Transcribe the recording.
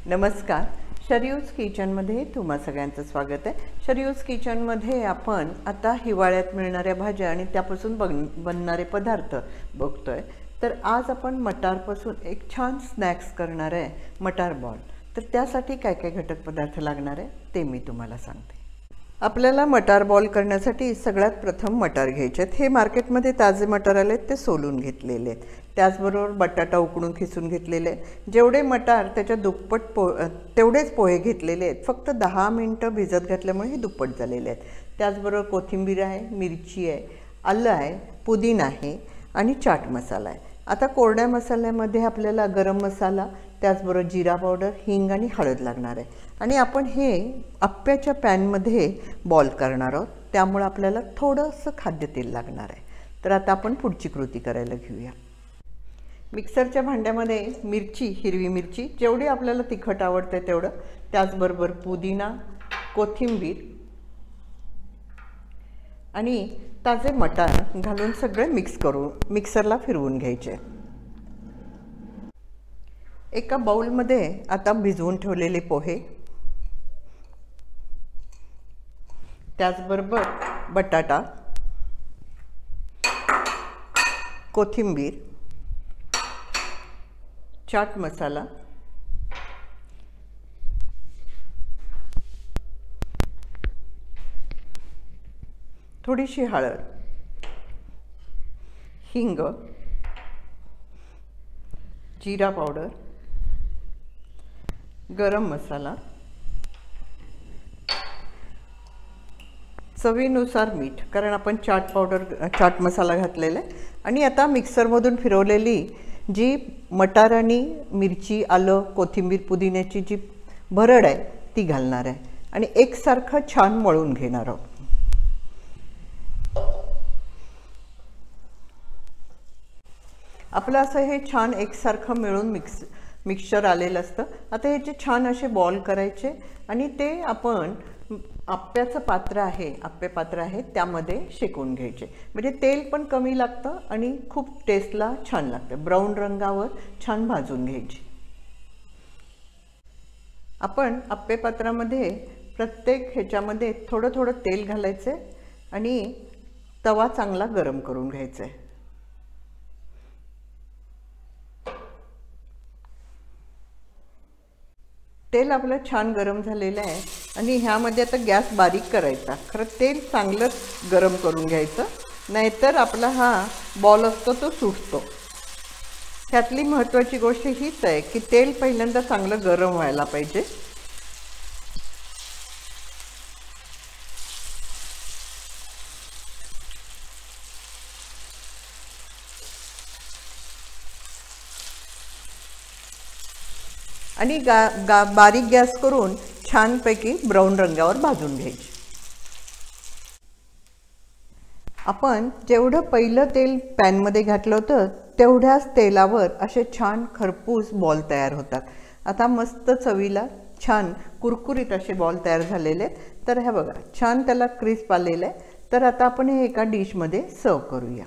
नमस्कार. शरयूज किचनमध्ये तुम्हा सगळ्यांचं स्वागत आहे. शरयूज किचनमध्ये आपण आता हिवाळ्यात मिळणाऱ्या भाज्या आणि त्यापासून बनणारे पदार्थ बघतोय. तर आज आपण मटारपासून एक छान स्नॅक्स करणार आहे, मटार बॉल. तर त्यासाठी काय काय घटक पदार्थ लागणार आहे ते मी तुम्हाला सांगते. आपल्याला मटार बॉल करण्यासाठी सगळ्यात प्रथम मटार घ्यायचे आहेत. हे मार्केटमध्ये ताजे मटार आले ते सोलून घेतलेले आहेत. त्याचबरोबर बटाटा उकडून खिसून घेतलेले. जेवढे मटार त्याच्या दुप्पट तेवढेच पोहे घेतलेले आहेत. फक्त 10 मिनिटं भिजत घातल्यामुळे हे दुप्पट झालेले आहेत. त्याचबरोबर कोथिंबीर आहे, मिरची आहे, आलं आहे, पुदिना आहे आणि चाट मसाला आहे. आता कोरड्या मसाल्यामध्ये आपल्याला गरम मसाला, त्याचबरोबर जिरा पावडर, हिंग आणि हळद लागणार आहे. आणि आपण हे आप्याच्या पॅनमध्ये बॉल करणार आहोत, त्यामुळे आपल्याला थोडंसं खाद्यतेल लागणार आहे. तर आता आपण पुढची कृती करायला घेऊया. मिक्सरच्या भांड्यामध्ये मिरची, हिरवी मिरची जेवढी आपल्याला तिखट आवडते तेवढं, त्याचबरोबर पुदिना, कोथिंबीर आणि ताजे मटार घालून सगळे मिक्सरला फिरवून घ्यायचे. एका बाउलमध्ये आता भिजवून ठेवलेले पोहे, त्याचबरोबर बटाटा, कोथिंबीर, चाट मसाला, थोडीशी हळद, हिंग, जिरा पावडर, गरम मसाला, चवीनुसार मीठ, कारण आपण चाट मसाला घातलेला आहे. आणि आता मिक्सरमधून फिरवलेली जी मटार आणि मिरची, आलं, कोथिंबीर, पुदिन्याची जी भरड आहे ती घालणार आहे आणि एकसारखं छान मळून घेणार आहोत. आपलं असं हे छान एकसारखं मिळून मिक्सचर आलेलं असतं. आता ह्याचे छान असे बॉल करायचे आणि ते आपण आप्याचं पात्र आहे त्यामध्ये शेकून घ्यायचे. म्हणजे तेल पण कमी लागतं आणि खूप टेस्टला छान लागतं. ब्राऊन रंगावर छान भाजून घ्यायची. आपण आप्पे पात्रामध्ये प्रत्येक ह्याच्यामध्ये थोडं थोडं तेल घालायचे आणि तवा चांगला गरम करून घ्यायचा आहे. तेल आपलं छान गरम झालेलं आहे आणि ह्यामध्ये आता गॅस बारीक करायचा. खरं तेल चांगलंच गरम करून घ्यायचं, नाहीतर आपला हा बॉल असतो तो सुटतो. ह्यातली महत्त्वाची गोष्ट हीच आहे की तेल पहिल्यांदा चांगलं गरम व्हायला पाहिजे. आणि बारीक गॅस करून छानपैकी ब्राऊन रंगावर भाजून घ्यायची. आपण जेवढं पहिलं तेल पॅनमध्ये घातलं होतं तेवढ्याच तेलावर असे छान खरपूस बॉल तयार होतात. आता मस्त चवीला छान कुरकुरीत असे बॉल तयार झालेले आहेत. तर हे बघा छान त्याला क्रिस्प आलेलं आहे. तर आता आपण हे एका डिशमध्ये सर्व करूया.